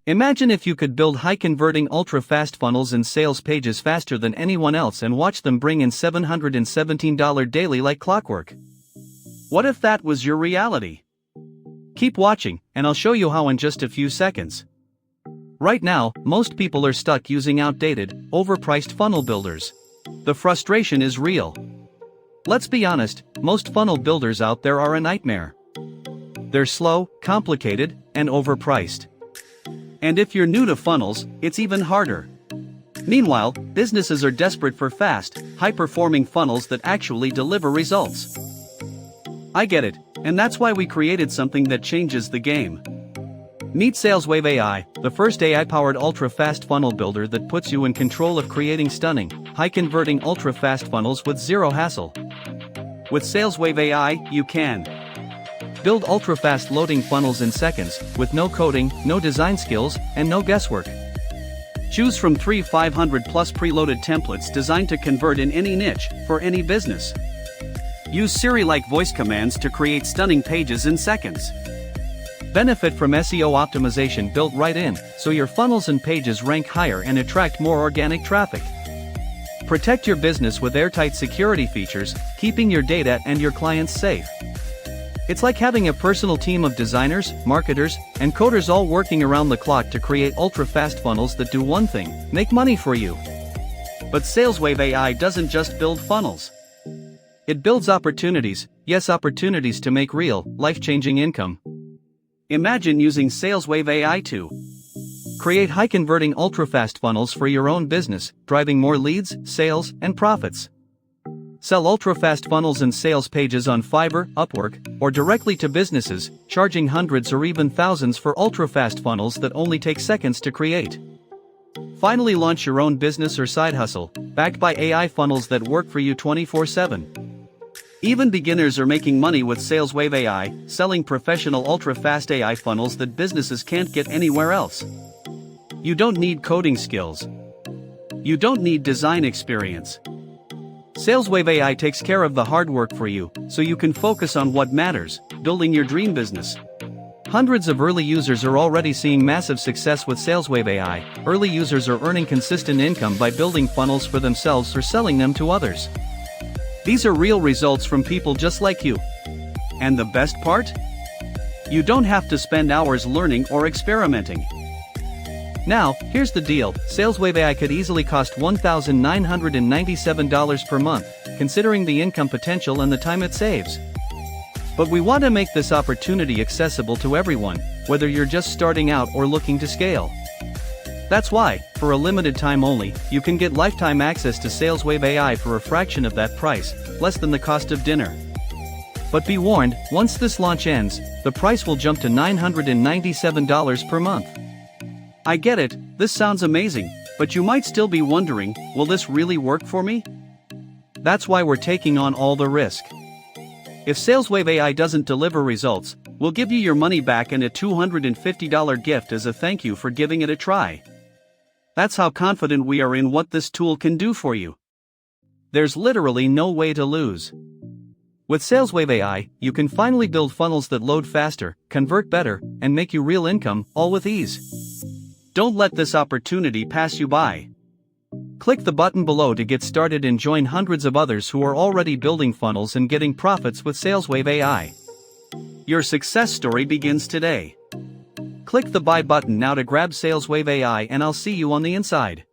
Imagine if you could build high-converting ultra-fast funnels and sales pages faster than anyone else and watch them bring in $717 daily like clockwork. What if that was your reality? Keep watching, and I'll show you how in just a few seconds. Right now, most people are stuck using outdated, overpriced funnel builders. The frustration is real. Let's be honest, most funnel builders out there are a nightmare. They're slow, complicated, and overpriced. And if you're new to funnels, it's even harder. Meanwhile, businesses are desperate for fast, high-performing funnels that actually deliver results. I get it, and that's why we created something that changes the game. Meet SalesWave AI, the first AI-powered ultra-fast funnel builder that puts you in control of creating stunning, high-converting ultra-fast funnels with zero hassle. With SalesWave AI, you can build ultra-fast loading funnels in seconds, with no coding, no design skills, and no guesswork. Choose from 3 500-plus preloaded templates designed to convert in any niche, for any business. Use Siri-like voice commands to create stunning pages in seconds. Benefit from SEO optimization built right in, so your funnels and pages rank higher and attract more organic traffic. Protect your business with airtight security features, keeping your data and your clients safe. It's like having a personal team of designers, marketers, and coders all working around the clock to create ultra-fast funnels that do one thing: make money for you. But SalesWave AI doesn't just build funnels. It builds opportunities, yes, opportunities to make real, life-changing income. Imagine using SalesWave AI to create high-converting ultra-fast funnels for your own business, driving more leads, sales, and profits. Sell ultra-fast funnels and sales pages on Fiverr, Upwork, or directly to businesses, charging hundreds or even thousands for ultra-fast funnels that only take seconds to create. Finally, launch your own business or side hustle, backed by AI funnels that work for you 24/7. Even beginners are making money with SalesWave AI, selling professional ultra-fast AI funnels that businesses can't get anywhere else. You don't need coding skills. You don't need design experience. SalesWave AI takes care of the hard work for you, so you can focus on what matters: building your dream business. Hundreds of early users are already seeing massive success with SalesWave AI. Early users are earning consistent income by building funnels for themselves or selling them to others. These are real results from people just like you. And the best part? You don't have to spend hours learning or experimenting. Now, here's the deal: SalesWave AI could easily cost $1,997 per month, considering the income potential and the time it saves. But we want to make this opportunity accessible to everyone, whether you're just starting out or looking to scale. That's why, for a limited time only, you can get lifetime access to SalesWave AI for a fraction of that price, less than the cost of dinner. But be warned, once this launch ends, the price will jump to $997 per month. I get it, this sounds amazing, but you might still be wondering, will this really work for me? That's why we're taking on all the risk. If SalesWave AI doesn't deliver results, we'll give you your money back and a $250 gift as a thank you for giving it a try. That's how confident we are in what this tool can do for you. There's literally no way to lose. With SalesWave AI, you can finally build funnels that load faster, convert better, and make you real income, all with ease. Don't let this opportunity pass you by. Click the button below to get started and join hundreds of others who are already building funnels and getting profits with SalesWave AI. Your success story begins today. Click the buy button now to grab SalesWave AI, and I'll see you on the inside.